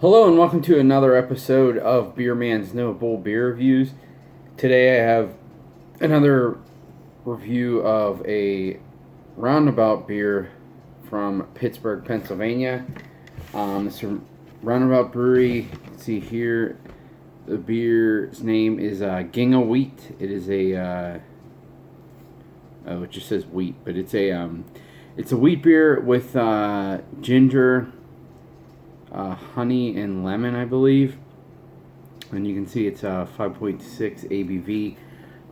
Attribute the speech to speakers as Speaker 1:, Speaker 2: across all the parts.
Speaker 1: Hello and welcome to another episode of Beer Man's No Bull Beer Reviews. Today I have another review of a Roundabout beer from Pittsburgh, Pennsylvania. It's a Roundabout Brewery. You can see here the beer's name is Ginga Wheat. It is it just says wheat, but it's a wheat beer with ginger, honey and lemon, I believe, and you can see it's 5.6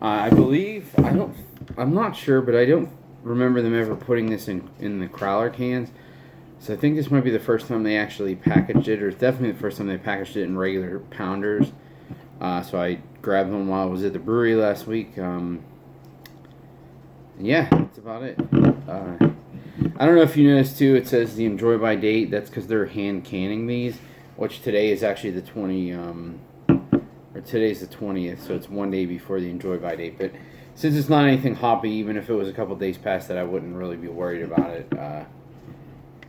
Speaker 1: ABV. I'm not sure, but I don't remember them ever putting this in the growler cans. So I think this might be the first time they actually packaged it, or it's definitely the first time they packaged it in regular pounders. So I grabbed one while I was at the brewery last week. Yeah, that's about it. I don't know if you noticed too, it says the enjoy by date. That's because they're hand canning these, which today is actually the today's the 20th, so it's one day before the enjoy by date. But since it's not anything hoppy, even if it was a couple days past that, I wouldn't really be worried about it.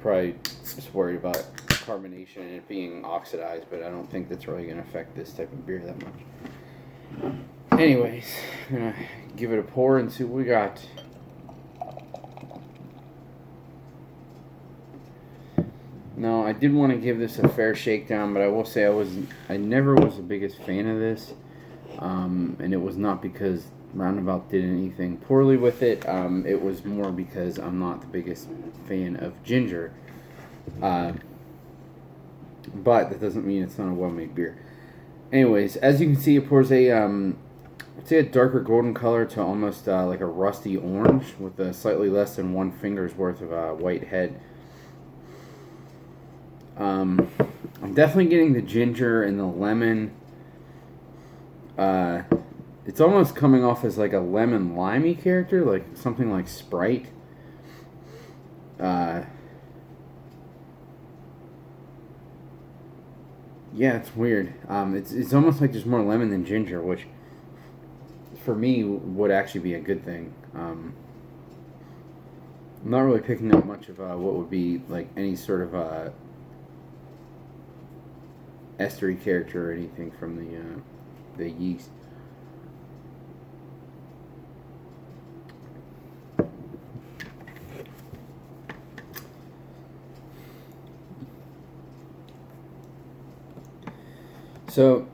Speaker 1: Probably just worried about carbonation and it being oxidized, but I don't think that's really going to affect this type of beer that much. Anyways, I'm going to give it a pour and see what we got. No, I did want to give this a fair shakedown, but I will say I never was the biggest fan of this, and it was not because Roundabout did anything poorly with it. It was more because I'm not the biggest fan of ginger, but that doesn't mean it's not a well-made beer. Anyways, as you can see, it pours I'd say a darker golden color to almost like a rusty orange with a slightly less than one finger's worth of white head. I'm definitely getting the ginger and the lemon. It's almost coming off as like a lemon limey character, like something like Sprite. Yeah, it's weird. It's almost like there's more lemon than ginger, which for me would actually be a good thing. I'm not really picking up much of what would be like any sort of estery character or anything from the yeast. So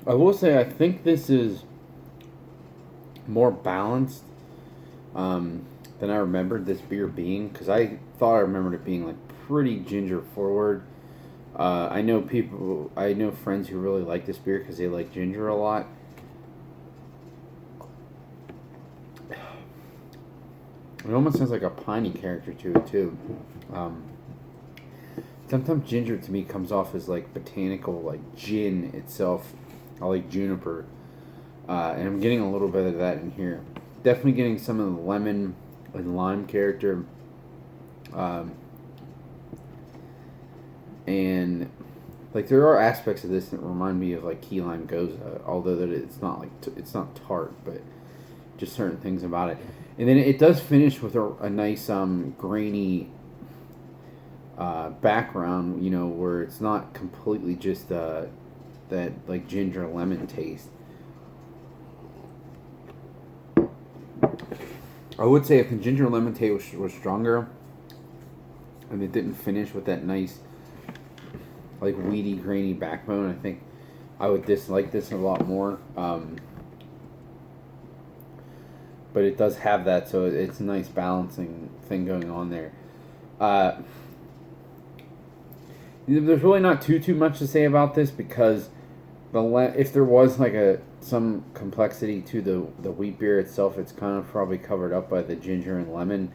Speaker 1: I will say I think this is more balanced than I remembered this beer being, because I thought I remembered it being like pretty ginger forward. I know friends who really like this beer because they like ginger a lot. It almost has like a piney character to it too. Sometimes ginger to me comes off as like botanical, like gin itself. I like juniper, and I'm getting a little bit of that in here. Definitely getting some of the lemon and lime character. And like there are aspects of this that remind me of like key lime goza, although that it's not like it's not tart, but just certain things about it. And then it does finish with a nice grainy background, where it's not completely just that like ginger lemon taste. I would say if the ginger lemon taste was stronger and it didn't finish with that nice like weedy, grainy backbone, I think I would dislike this a lot more. But it does have that, so it's a nice balancing thing going on there. There's really not too much to say about this, because if there was like some complexity to the wheat beer itself, it's kind of probably covered up by the ginger and lemon.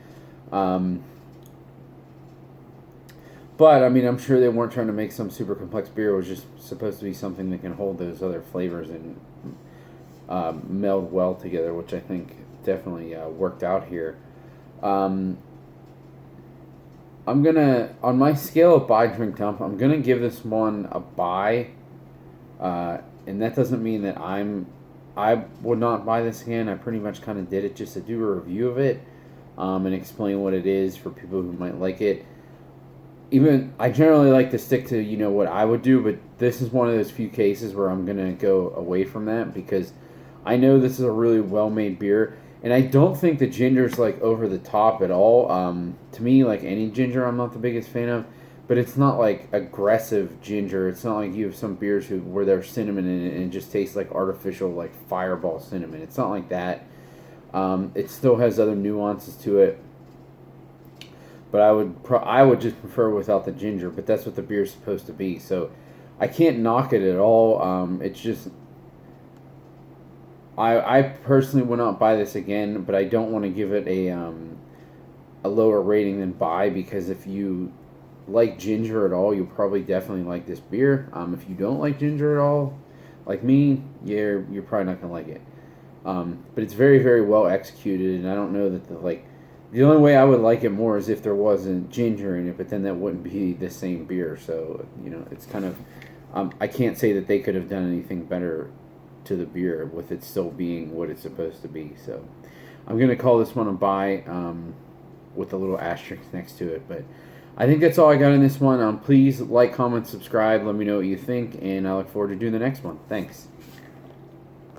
Speaker 1: But, I mean, I'm sure they weren't trying to make some super complex beer. It was just supposed to be something that can hold those other flavors and meld well together, which I think definitely worked out here. I'm going to, on my scale of buy, drink, dump, I'm going to give this one a buy. And that doesn't mean that I would not buy this again. I pretty much kind of did it just to do a review of it and explain what it is for people who might like it. even I generally like to stick to what I would do, but this is one of those few cases where I'm gonna go away from that because I know this is a really well made beer, and I don't think the ginger's like over the top at all. To me, like any ginger, I'm not the biggest fan of, but it's not like aggressive ginger. It's not like you have some beers where there's cinnamon in it and it just tastes like artificial like fireball cinnamon. It's not like that. It still has other nuances to it. But I would just prefer without the ginger. But that's what the beer's supposed to be. So I can't knock it at all. It's just I personally would not buy this again. But I don't want to give it a lower rating than buy, because if you like ginger at all, you'll probably definitely like this beer. If you don't like ginger at all, like me, you're probably not gonna like it. But it's very, very well executed, and I don't know that the only way I would like it more is if there wasn't ginger in it, but then that wouldn't be the same beer. So it's kind of I can't say that they could have done anything better to the beer with it still being what it's supposed to be. So I'm gonna call this one a buy, with a little asterisk next to it. But I think that's all I got in this one. Please like, comment, subscribe. Let me know what you think, and I look forward to doing the next one. Thanks.